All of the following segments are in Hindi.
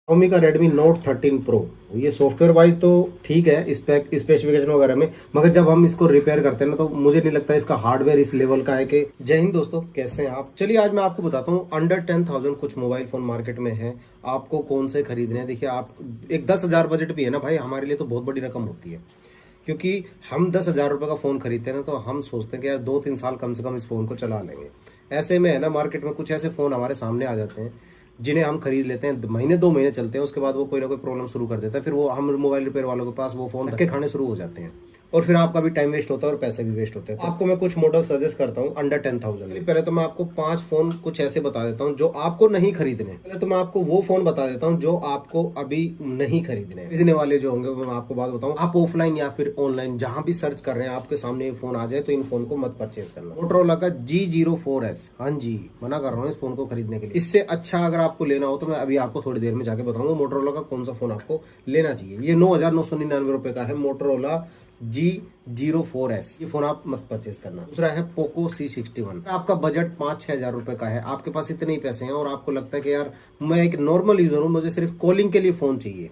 Xiaomi का Redmi Note 13 Pro, ये सॉफ्टवेयर वाइज तो ठीक है स्पेसिफिकेशन वगैरह में, मगर जब हम इसको रिपेयर करते हैं ना तो मुझे नहीं लगता इसका हार्डवेयर इस लेवल का है कि। जय हिंद दोस्तों, कैसे हैं आप। चलिए आज मैं आपको बताता हूँ अंडर 10,000 कुछ मोबाइल फोन मार्केट में है, आपको कौन से खरीदने हैं। देखिए आप एक 10,000 बजट भी है ना भाई, हमारे लिए तो बहुत बड़ी रकम होती है, क्योंकि हम 10,000 रुपये का फ़ोन खरीदते हैं ना तो हम सोचते हैं कि यार 2-3 साल कम से कम इस फ़ोन को चला लेंगे। ऐसे में है ना मार्केट में कुछ ऐसे फ़ोन हमारे सामने आ जाते हैं जिन्हें हम खरीद लेते हैं, महीने 2 महीने चलते हैं, उसके बाद वो कोई ना कोई प्रॉब्लम शुरू कर देता है, फिर वो हम मोबाइल रिपेयर वालों के पास वो फ़ोन धक्के खाने शुरू हो जाते हैं और फिर आपका भी टाइम वेस्ट होता है और पैसे भी वेस्ट होते हैं। तो आपको मैं कुछ मॉडल सजेस्ट करता हूँ अंडर 10,000। पहले तो मैं आपको 5 फोन कुछ ऐसे बता देता हूँ जो आपको नहीं खरीदने। पहले तो मैं आपको वो फोन बता देता हूँ जो आपको अभी नहीं खरीदने वाले जो होंगे, वो मैं आपको बात बताऊँ। आप ऑफलाइन या फिर ऑनलाइन जहां भी सर्च कर रहे हैं, आपके सामने ये फोन आ जाए तो इन फोन को मत परचेज करना। मोटरोला का G04S, हाँ जी मना कर रहा हूँ इस फोन को खरीदने के लिए। इससे अच्छा अगर आपको लेना हो तो मैं अभी आपको थोड़ी देर में जाके बताऊंगा मोटरोला का कौन सा फोन आपको लेना चाहिए। ये 9,999 रुपए का है मोटरोला G04S, ये फोन आप मत परचेज करना। दूसरा है पोको C61, आपका बजट 5-6 हजार रुपए का है, आपके पास इतने ही पैसे हैं और आपको लगता है कि यार मैं एक नॉर्मल यूजर हूँ, मुझे सिर्फ कॉलिंग के लिए फोन चाहिए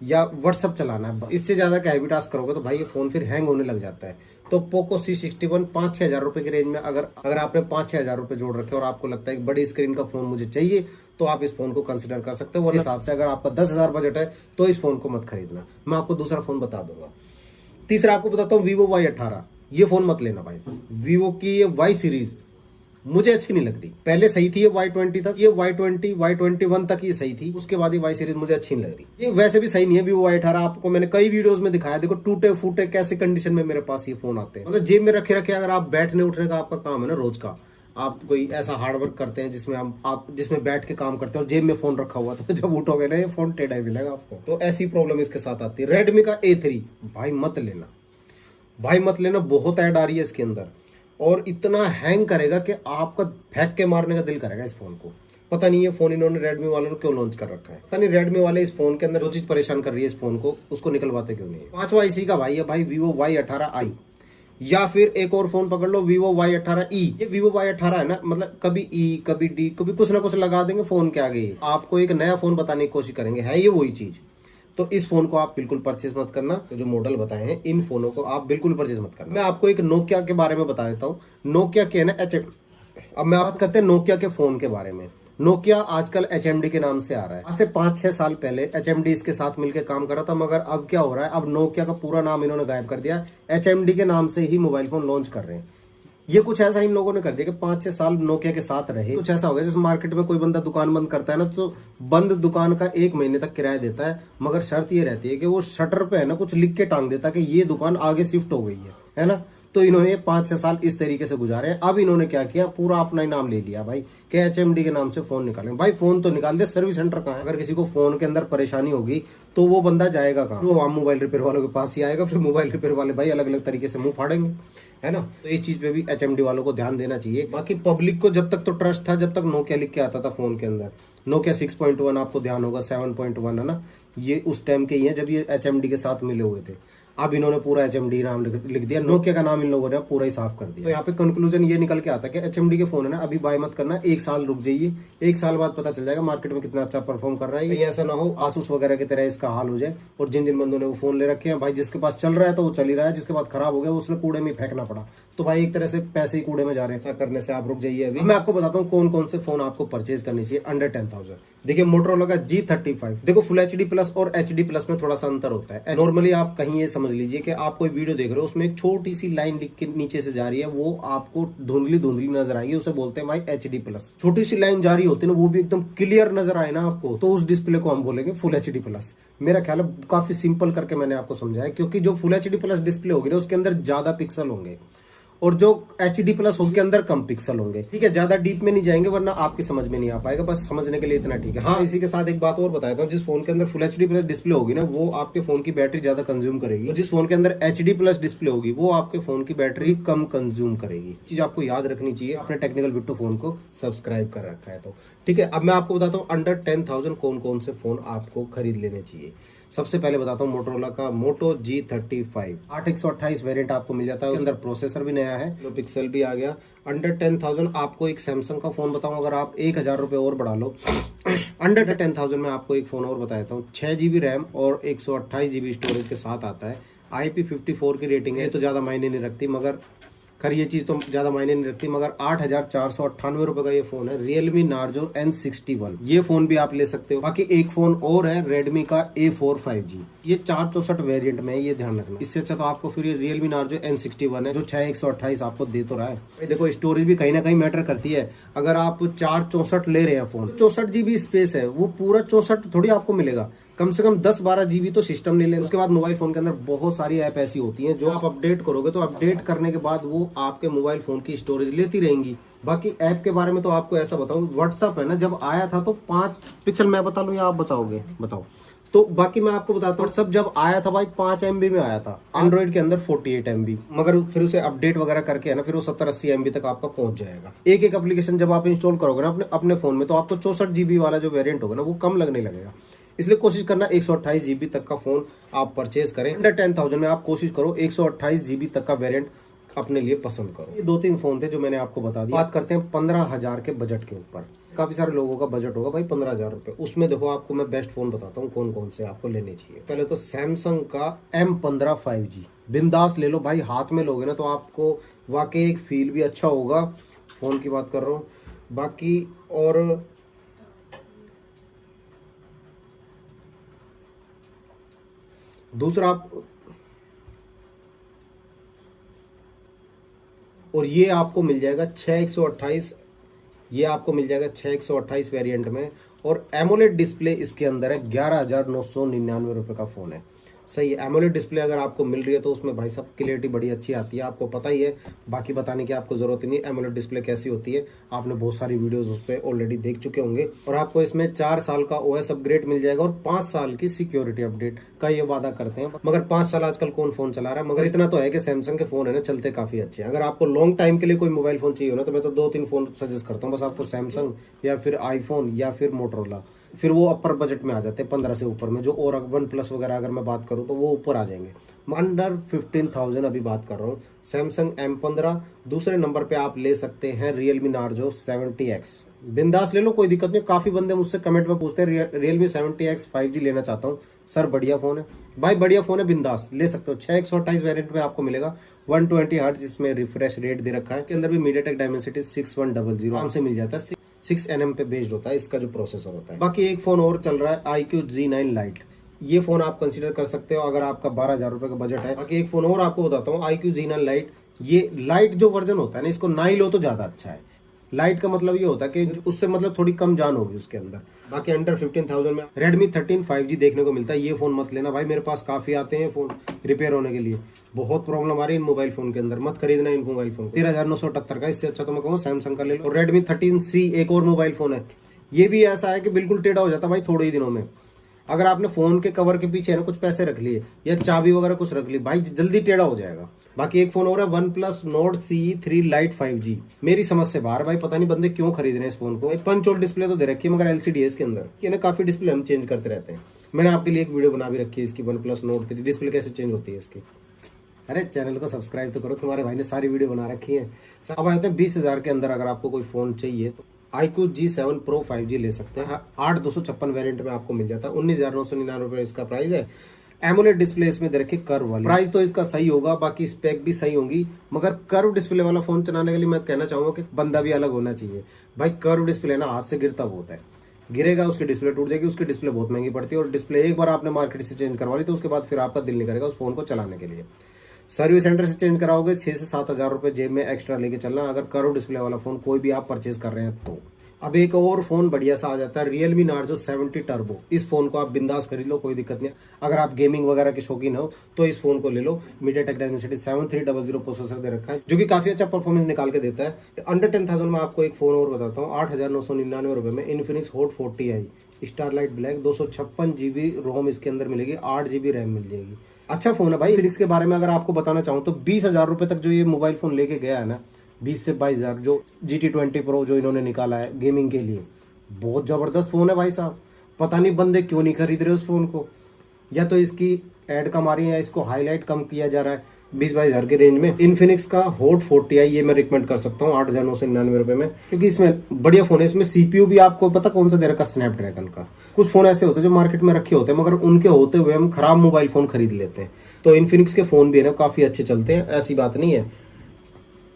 या व्हाट्सअप चलाना है, इससे ज्यादा का हैवी टास्क करोगे तो भाई ये फोन फिर हैंग होने लग जाता है। तो पोको C61 5-6 हजार रुपए की रेंज में अगर आपने 5-6 हजार रुपए जोड़ रखे और आपको लगता है कि बड़ी स्क्रीन का फोन मुझे चाहिए तो आप इस फोन को कंसिडर कर सकते हो। वरना हिसाब से अगर आपका 10,000 बजट है तो इस फोन को मत खरीदना। मैं आपको दूसरा फोन बता दूंगा। तीसरा आपको बताता हूँ Vivo Y18, ये फोन मत लेना भाई। Vivo की ये Y सीरीज मुझे अच्छी नहीं लग रही। पहले सही थी ये Y20 तक, ये Y20 Y21 तक ये सही थी, उसके बाद ये Y सीरीज मुझे अच्छी नहीं लग रही। ये वैसे भी सही नहीं है Vivo Y18, आपको मैंने कई वीडियोस में दिखाया, देखो टूटे फूटे कैसे कंडीशन में मेरे पास ये फोन आते हैं। मतलब जेब में रखे रखे अगर आप बैठने उठने का आपका काम है ना रोज का, आप कोई ऐसा हार्डवर्क करते हैं जिसमें आप जिसमें बैठ के काम करते हैं और जेब में फोन रखा हुआ तो जब उठोगे ना ये फोन टेढ़ा मिलेगा आपको। तो ऐसी प्रॉब्लम इसके साथ आती है। रेडमी का A3 भाई मत लेना, भाई मत लेना, बहुत ऐड आ रही है इसके अंदर और इतना हैंग करेगा कि आपका फेंक के मारने का दिल करेगा इस फोन को। पता नहीं ये फोन इन्होंने रेडमी वालों ने क्यों लॉन्च कर रखा है, पता नहीं रेडमी वाले इस फोन के अंदर जो चीज परेशान कर रही है इस फोन को उसको निकलवाते क्यों नहीं है। पांचवा इसी का भाई है भाई Vivo Y18i, या फिर एक और फोन पकड़ लो Vivo Y18e। ये Vivo Y18 है ना, मतलब कभी E कभी D कभी कुछ ना कुछ लगा देंगे फोन के आगे, आपको एक नया फोन बताने की कोशिश करेंगे, है ये वही चीज। तो इस फोन को आप बिल्कुल परचेज मत करना। तो जो मॉडल बताए हैं इन फोनों को आप बिल्कुल परचेज मत करना। मैं आपको एक नोकिया के बारे में बता देता हूँ। नोकिया के ना अब मैं बात करते हैं नोकिया के फोन के बारे में। नोकिया आजकल HMD के नाम से आ रहा है। आज से 5-6 साल पहले HMD इसके साथ मिलकर काम कर रहा था, मगर अब क्या हो रहा है, अब नोकिया का पूरा नाम इन्होंने गायब कर दिया, HMD के नाम से ही मोबाइल फोन लॉन्च कर रहे हैं। ये कुछ ऐसा इन लोगों ने कर दिया कि 5-6 साल नोकिया के साथ रहे। कुछ ऐसा हो गया जैसे मार्केट में कोई बंदा दुकान बंद करता है ना तो बंद दुकान का 1 महीने तक किराया देता है, मगर शर्त ये रहती है कि वो शटर पे है ना कुछ लिख के टांग देता है कि ये दुकान आगे शिफ्ट हो गई है ना। तो इन्होंने 5-6 साल इस तरीके से गुजारे। अब इन्होंने क्या किया, पूरा अपना ही नाम ले लिया भाई कि HMD के नाम से फोन निकालें। भाई फोन तो निकाल दे, सर्विस सेंटर कहाँ है? अगर किसी को फोन के अंदर परेशानी होगी तो वो बंदा जाएगा कहाँ? वो आम मोबाइल रिपेयर वालों के पास ही आएगा, फिर मोबाइल रिपेयर वाले भाई अलग अलग तरीके से मुंह फाड़ेंगे, है ना। तो इस चीज पे भी HMD वालों को ध्यान देना चाहिए। बाकी पब्लिक को जब तक तो ट्रस्ट था, जब तक नोकिया लिख के आता था फोन के अंदर, नोकिया 6.1 आपको ध्यान होगा, 7.1 है ना, ये उस टाइम के ही है जब ये HMD के साथ मिले हुए थे। अब इन्होंने पूरा HMD नाम लिख दिया, नोकिया का नाम इन लोगों ने पूरा ही साफ कर दिया। तो यहाँ पे कंक्लूजन ये निकल के आता है कि HMD के फोन है ना अभी बाय मत करना, 1 साल रुक जाइए, 1 साल बाद पता चल जाएगा मार्केट में कितना अच्छा परफॉर्म कर रहा है। ऐसा ना हो आसूस वगैरह की तरह इसका हाल हो जाए और जिन जिन बंदों ने वो फोन ले रखे हैं भाई, जिसके पास चल रहा है तो वो चल ही रहा है, जिसके बाद खराब हो गया उसने कूड़े में फेंकना पड़ा, तो भाई एक तरह से पैसे ही कूड़े में जा रहे हैं। ऐसा करने से आप रुक जाइए। अभी मैं आपको बताता हूँ कौन कौन से फोन आपको परचेज करनी चाहिए अंडर 10,000। देखिए मोटरोला का G35, देखो फुल HD प्लस और HD प्लस में थोड़ा सा अंतर होता है। नॉर्मली आप कहीं ये समझ लीजिए कि आप कोई वीडियो देख रहे हो, उसमें एक छोटी सी लाइन लिख के नीचे से जा रही है, वो आपको धुंधली धुंधली नजर आएगी, उसे बोलते हैं भाई HD प्लस। छोटी सी लाइन जा रही होती है ना, वो भी एकदम क्लियर नजर आए ना आपको, तो उस डिस्प्ले को हम बोलेंगे फुल HD प्लस। मेरा ख्याल है काफी सिंपल करके मैंने आपको समझाया, क्योंकि जो फुल HD प्लस डिस्प्ले होगी ना उसके अंदर ज्यादा पिक्सल होंगे और जो HD प्लस उसके अंदर कम पिक्सल होंगे। ठीक है, ज्यादा डीप में नहीं जाएंगे वरना आपकी समझ में नहीं आ पाएगा, बस समझने के लिए इतना ठीक है। हाँ, इसी के साथ एक बात और बताया था, जिस फोन के अंदर फुल HD प्लस डिस्प्ले होगी ना वो आपके फोन की बैटरी ज्यादा कंज्यूम करेगी, और जिस फोन के अंदर HD प्लस डिस्प्ले होगी वो आपके फोन की बैटरी कम कंज्यूम करेगी। चीज आपको याद रखनी चाहिए। अपने टेक्निकल बिट्टू फोन को सब्सक्राइब कर रखा है तो ठीक है, अब मैं आपको बताता हूँ अंडर 10,000 कौन कौन से फोन आपको खरीद लेने चाहिए। सबसे पहले बताता हूँ मोटरोला का मोटो G35 8/128 वेरिएंट आपको मिल जाता है। उसके अंदर प्रोसेसर भी नया है, जो पिक्सल भी आ गया। अंडर 10,000 आपको एक सैमसंग का फोन बताऊं, अगर आप 1,000 रुपये और बढ़ा लो अंडर 10,000 में आपको एक फोन और बता देता हूँ। 6 GB रैम और 128 GB स्टोरेज के साथ आता है। IP54 की रेटिंग है, तो ज़्यादा मायने नहीं रखती, मगर खैर ये चीज़ तो ज़्यादा मायने नहीं रखती, मगर 8,498 रुपये का ये फ़ोन है। रियलमी नार्जो N61 ये फ़ोन भी आप ले सकते हो। बाकी एक फ़ोन और है रेडमी का A4 5G, ये 464 वेरिएंट में है, ये ध्यान रखना। इससे अच्छा तो आपको फिर ये रियलमी नार्जो N61 है, जो 6/128 आपको दे तो रहा है। देखो स्टोरेज भी कहीं ना कहीं मैटर करती है। अगर आप 464 ले रहे हैं फ़ोन, 64 GB स्पेस है, वो पूरा 64 थोड़ी आपको मिलेगा। कम से कम 10-12 GB तो सिस्टम नहीं लेगा। उसके बाद मोबाइल फोन के अंदर बहुत सारी ऐप ऐसी होती हैं जो आप अपडेट करोगे तो अपडेट करने के बाद वो आपके मोबाइल फोन की स्टोरेज लेती रहेंगी। बाकी ऐप के बारे में तो आपको ऐसा बताऊं, व्हाट्सअप है ना, जब आया था तो 5 पिक्सल मैं बता लूं या आप बताओगे? बताओ। तो बाकी मैं आपको बताता हूँ, व्हाट्सअप जब आया था भाई 5 MB में आया था, एंड्रॉइड के अंदर 48 MB, मगर फिर उसे अपडेट वगैरह करके है ना, फिर वो 70-80 MB तक आपका पहुंच जाएगा। एक एक एप्लीकेशन जब आप इंस्टॉल करोगे ना अपने अपने फोन में, तो आपको 64 GB वाला जो वेरियंट होगा ना वो कम लगने लगेगा। इसलिए कोशिश करना 128 GB तक का फोन आप परचेज करें। अंडर 10,000 में आप कोशिश करो 128 GB तक का वेरिएंट अपने लिए पसंद करो। ये 2-3 फोन थे जो मैंने आपको बता दिया। बात करते हैं 15,000 के बजट के ऊपर। काफी सारे लोगों का बजट होगा भाई 15,000 रुपए। उसमें देखो आपको मैं बेस्ट फोन बताता हूँ कौन कौन से आपको लेने चाहिए। पहले तो सैमसंग का M15 5G बिंदास ले लो भाई। हाथ में लोगे ना तो आपको वाकई एक फील भी अच्छा होगा। फोन की बात कर रहा हूँ। बाकी और दूसरा आप, और ये आपको मिल जाएगा 6/128, ये आपको मिल जाएगा 6/128 वेरिएंट में, और एमोलेड डिस्प्ले इसके अंदर है। 11,999 रुपये का फ़ोन है। सही है, एमोलेड डिस्प्ले अगर आपको मिल रही है तो उसमें भाई साहब क्लियरिटी बड़ी अच्छी आती है, आपको पता ही है। बाकी बताने की आपको ज़रूरत ही नहीं, एमोलेड डिस्प्ले कैसी होती है आपने बहुत सारी वीडियोस उस पर ऑलरेडी देख चुके होंगे। और आपको इसमें 4 साल का OS अपग्रेड मिल जाएगा और 5 साल की सिक्योरिटी अपडेट का ये वादा करते हैं। मगर 5 साल आजकल कौन फ़ोन चला रहा है, मगर इतना तो है कि सैमसंग के फ़ोन है ना चलते काफ़ी अच्छे हैं। अगर आपको लॉन्ग टाइम के लिए कोई मोबाइल फ़ोन चाहिए हो ना, तो मैं तो 2-3 फ़ोन सजेस्ट करता हूँ बस आपको, सैमसंग या फिर आईफोन या फिर मोटरोला। फिर वो अपर बजट में आ जाते हैं 15 से ऊपर में, जो और OnePlus वगैरह अगर मैं बात करूँ तो वो ऊपर आ जाएंगे। अंडर 15,000 अभी बात कर रहा हूँ, सैमसंग M15। दूसरे नंबर पे आप ले सकते हैं रियलमी नार्जो 70X। बिंदास ले लो, कोई दिक्कत नहीं। काफ़ी बंदे मुझसे कमेंट में पूछते हैं रियलमी 70X 5G लेना चाहता हूँ सर, बढ़िया फ़ोन है भाई, बढ़िया फ़ोन है, बिंदास ले सकते हो। 6/128 वेरिएंट में आपको मिलेगा। 120 हर्ट्ज इसमें रिफ्रेश रेट दे रखा है। के अंदर भी मीडियाटेक डायमेंसिटी 6100 आराम से मिल जाता है। 6nm पे बेस्ड होता है इसका जो प्रोसेसर होता है। बाकी एक फोन और चल रहा है iQOO Z9 Lite, ये फोन आप कंसीडर कर सकते हो अगर आपका 12,000 रुपए का बजट है। बाकी एक फोन और आपको बताता हूँ, iQOO Z9 Lite, ये लाइट जो वर्जन होता है ना, इसको ना ही लो तो ज्यादा अच्छा है। लाइट का मतलब ये होता है कि उससे मतलब थोड़ी कम जान होगी उसके अंदर। बाकी अंडर 15,000 में Redmi 13 5G देखने को मिलता है। ये फोन मत लेना भाई, मेरे पास काफी आते हैं फोन रिपेयर होने के लिए, बहुत प्रॉब्लम आ रही है इन मोबाइल फोन के अंदर, मत खरीदना इन मोबाइल फोन। 13,978 का, इससे अच्छा तो मैं कहूँ सैमसंग का ले लो। और Redmi 13C एक और मोबाइल फोन है, ये भी ऐसा है कि बिल्कुल टेढ़ा हो जाता है भाई थोड़े ही दिनों में। अगर आपने फोन के कवर के पीछे ना कुछ पैसे रख लिए या चाबी वगैरह कुछ रख ली, भाई जल्दी टेढ़ा हो जाएगा। बाकी एक फोन और है OnePlus Nord CE 3 Lite 5G, मेरी समझ से बाहर भाई, पता नहीं बंदे क्यों खरीद रहे हैं इस फोन को। पंच होल डिस्प्ले तो दे रखी है मगर LCD है इसके अंदर, ये ना काफी डिस्प्ले हम चेंज करते रहते हैं। मैंने आपके लिए एक वीडियो बना भी रखी है इसकी, OnePlus Nord 3 डिस्प्ले कैसे चेंज होती है इसकी। अरे चैनल को सब्सक्राइब तो करो, तुम्हारे भाई ने सारी वीडियो बना रखी है। अब आते हैं 20,000 के अंदर अगर आपको कोई फोन चाहिए तो iQOO G7 Pro 5G ले सकते हैं। 8,256 वेरिएंट में आपको मिल जाता है। 19,999 इसका प्राइस है। एमोलेड डिस्प्ले इसमें दे रखी कर्व वाली, प्राइस तो इसका सही होगा, बाकी स्पेक भी सही होंगी। मगर कर्व डिस्प्ले वाला फोन चलाने के लिए मैं कहना चाहूंगा कि बंदा भी अलग होना चाहिए भाई। कर्व डिस्प्ले ना हाथ से गिरता बहुत है, गिरेगा उसकी डिस्प्ले टूट जाएगी, उसकी डिस्प्ले बहुत महंगी पड़ती है। और डिस्प्ले एक बार आपने मार्केट से चेंज करवा ली तो उसके बाद फिर आपका दिल नहीं करेगा उस फोन को चलाने के लिए। सर्विस सेंटर से चेंज कराओगे 6 से 7,000 रुपए जेब में एक्स्ट्रा लेके चलना, अगर कर्व डिस्प्ले वाला फोन कोई भी आप परचेज कर रहे हैं तो। अब एक और फोन बढ़िया सा आ जाता है, Realme Narzo 70 Turbo। इस फोन को आप बिंदास खरीद लो, कोई दिक्कत नहीं। अगर आप गेमिंग वगैरह के शौकीन हो तो इस फोन को ले लो। MediaTek Dimensity 7300 प्रोसेसर दे रखा है जो कि काफी अच्छा परफॉर्मेंस निकाल के देता है। अंडर 10,000 में आपको एक फोन और बताता हूँ, 8,999 रुपए में Infinix Hot 40i starlight black, 256 GB रोम इसके अंदर मिलेगी, 8 GB रैम मिल जाएगी। अच्छा फोन है भाई। फिनिक्स के बारे में अगर आपको बताना चाहूँ तो 20,000 रुपए तक जो ये मोबाइल फोन लेके गया है ना, 20 से 22,000, जो GT20 Pro जो इन्होंने निकाला है गेमिंग के लिए, बहुत जबरदस्त फोन है भाई साहब। पता नहीं बंदे क्यों नहीं खरीद रहे उस फोन को, या तो इसकी एड कम आ रही है या इसको हाईलाइट कम किया जा रहा है। 20-22 हज़ार के रेंज में इन्फिनिक्स का हॉट 40i ये मैं रिकमेंड कर सकता हूँ 8,999 रुपए में, क्योंकि इसमें बढ़िया फोन है। इसमें सीपीयू भी आपको पता कौन सा दे रखा, स्नैपड्रैगन का। कुछ फोन ऐसे होते हैं जो मार्केट में रखे होते हैं, मगर उनके होते हुए हम खराब मोबाइल फोन खरीद लेते हैं। तो इन्फिनिक्स के फोन भी है ना काफी अच्छे चलते हैं, ऐसी बात नहीं है।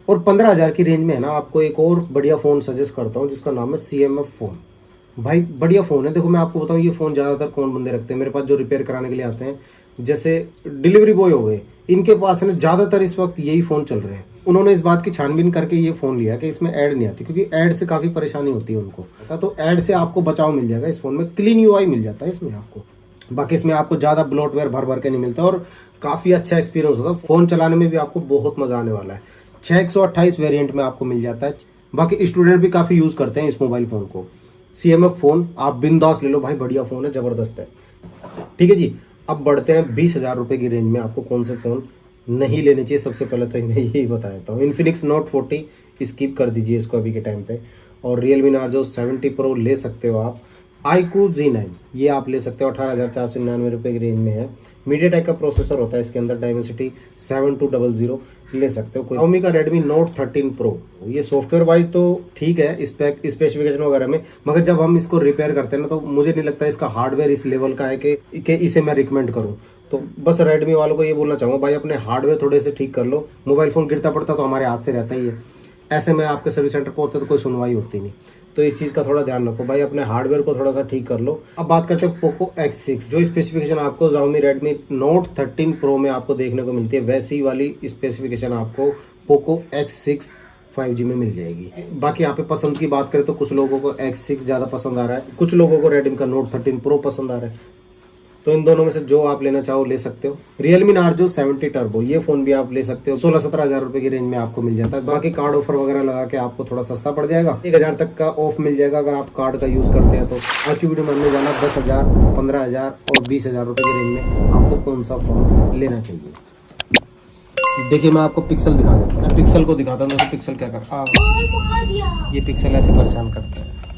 और 15,000 की रेंज में है ना आपको एक और बढ़िया फ़ोन सजेस्ट करता हूँ जिसका नाम है CMF फ़ोन। भाई बढ़िया फ़ोन है। देखो मैं आपको बताऊँ, ये फ़ोन ज़्यादातर कौन बंदे रखते हैं मेरे पास जो रिपेयर कराने के लिए आते हैं, जैसे डिलीवरी बॉय हो गए, इनके पास है ना ज़्यादातर इस वक्त यही फ़ोन चल रहे हैं। उन्होंने इस बात की छानबीन करके ये फ़ोन लिया कि इसमें ऐड नहीं आती, क्योंकि ऐड से काफ़ी परेशानी होती है उनको। तो ऐड से आपको बचाव मिल जाएगा इस फ़ोन में, क्लीन UI मिल जाता है इसमें आपको। बाकी इसमें आपको ज़्यादा ब्लॉटवेयर भर भर के नहीं मिलता और काफ़ी अच्छा एक्सपीरियंस होता है। फ़ोन चलाने में भी आपको बहुत मज़ा आने वाला है। 628 वेरिएंट में आपको मिल जाता है। बाकी स्टूडेंट भी काफ़ी यूज़ करते हैं इस मोबाइल फ़ोन को। CMF फ़ोन आप बिंदास ले लो भाई, बढ़िया फ़ोन है, ज़बरदस्त है। ठीक है जी, अब बढ़ते हैं 20,000 रुपये की रेंज में आपको कौन से फ़ोन नहीं लेने चाहिए। सबसे पहले तो मैं यही बता देता हूँ, इन्फिनिक्स नोट 40 स्किप कर दीजिए इसको अभी के टाइम पे, और रियलमी नार्जो 70 प्रो ले सकते हो आप। iQOO Z9 ये आप ले सकते हो, 18,499 रुपये की रेंज में है। मीडियाटेक का प्रोसेसर होता है इसके अंदर, डायमेंसिटी 7200 ले सकते हो। Xiaomi का Redmi Note 13 Pro, ये सॉफ्टवेयर वाइज तो ठीक है स्पेसिफिकेशन वगैरह में, मगर जब हम इसको रिपेयर करते हैं ना तो मुझे नहीं लगता इसका हार्डवेयर इस लेवल का है कि इसे मैं रिकमेंड करूँ। तो बस रेडमी वालों को ये बोलना चाहूँगा, भाई अपने हार्डवेयर थोड़े से ठीक कर लो। मोबाइल फ़ोन गिरता पड़ता तो हमारे हाथ से रहता ही है, ऐसे में आपके सर्विस सेंटर पहुँचते तो कोई सुनवाई होती नहीं। तो इस चीज़ का थोड़ा ध्यान रखो भाई, अपने हार्डवेयर को थोड़ा सा ठीक कर लो। अब बात करते हैं पोको X6, जो स्पेसिफिकेशन आपको Xiaomi Redmi Note 13 Pro में आपको देखने को मिलती है, वैसी वाली स्पेसिफिकेशन आपको पोको X6 5G में मिल जाएगी। बाकी यहाँ पे पसंद की बात करें तो कुछ लोगों को X6 ज़्यादा पसंद आ रहा है, कुछ लोगों को Redmi का Note 13 Pro पसंद आ रहा है। तो इन दोनों में से जो आप लेना चाहो ले सकते हो। रियलमी नार्जो 70 टर्बो ये फ़ोन भी आप ले सकते हो, 16-17 हज़ार रुपये की रेंज में आपको मिल जाता है। बाकी कार्ड ऑफर वगैरह लगा के आपको थोड़ा सस्ता पड़ जाएगा, 1,000 तक का ऑफ मिल जाएगा अगर आप कार्ड का यूज़ करते हैं। तो आज की वीडियो में जाना 10,000, 15,000 और 20,000 रुपये की रेंज में आपको कौन सा फ़ोन लेना चाहिए। देखिए मैं आपको पिक्सल दिखा देता हूँ, मैं पिक्सल को दिखाता हूँ। पिक्सल क्या करता है, ये पिक्सल ऐसे परेशान करता है।